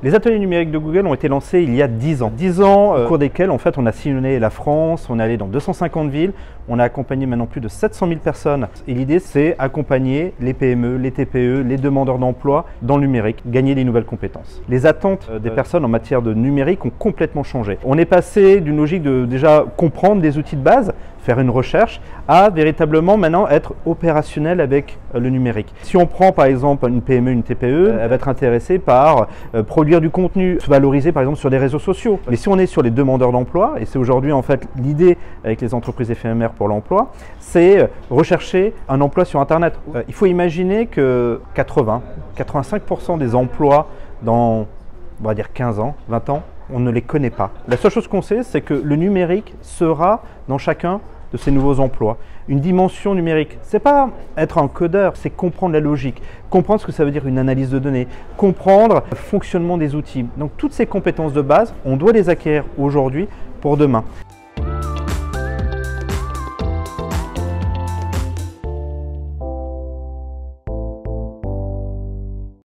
Les ateliers numériques de Google ont été lancés il y a 10 ans. 10 ans au cours desquels en fait, on a sillonné la France, on est allé dans 250 villes, on a accompagné maintenant plus de 700 000 personnes. Et l'idée, c'est accompagner les PME, les TPE, les demandeurs d'emploi dans le numérique, gagner des nouvelles compétences. Les attentes des personnes en matière de numérique ont complètement changé. On est passé d'une logique de déjà comprendre des outils de base, faire une recherche, à véritablement maintenant être opérationnel avec le numérique. Si on prend par exemple une PME, une TPE, elle va être intéressée par produire du contenu, se valoriser par exemple sur les réseaux sociaux. Mais si on est sur les demandeurs d'emploi, et c'est aujourd'hui en fait l'idée avec les entreprises éphémères pour l'emploi, c'est rechercher un emploi sur Internet. Il faut imaginer que 85% des emplois dans, on va dire 15 ans, 20 ans, on ne les connaît pas. La seule chose qu'on sait, c'est que le numérique sera dans chacun de ces nouveaux emplois. Une dimension numérique, c'est pas être un codeur, c'est comprendre la logique, comprendre ce que ça veut dire une analyse de données, comprendre le fonctionnement des outils. Donc toutes ces compétences de base, on doit les acquérir aujourd'hui pour demain.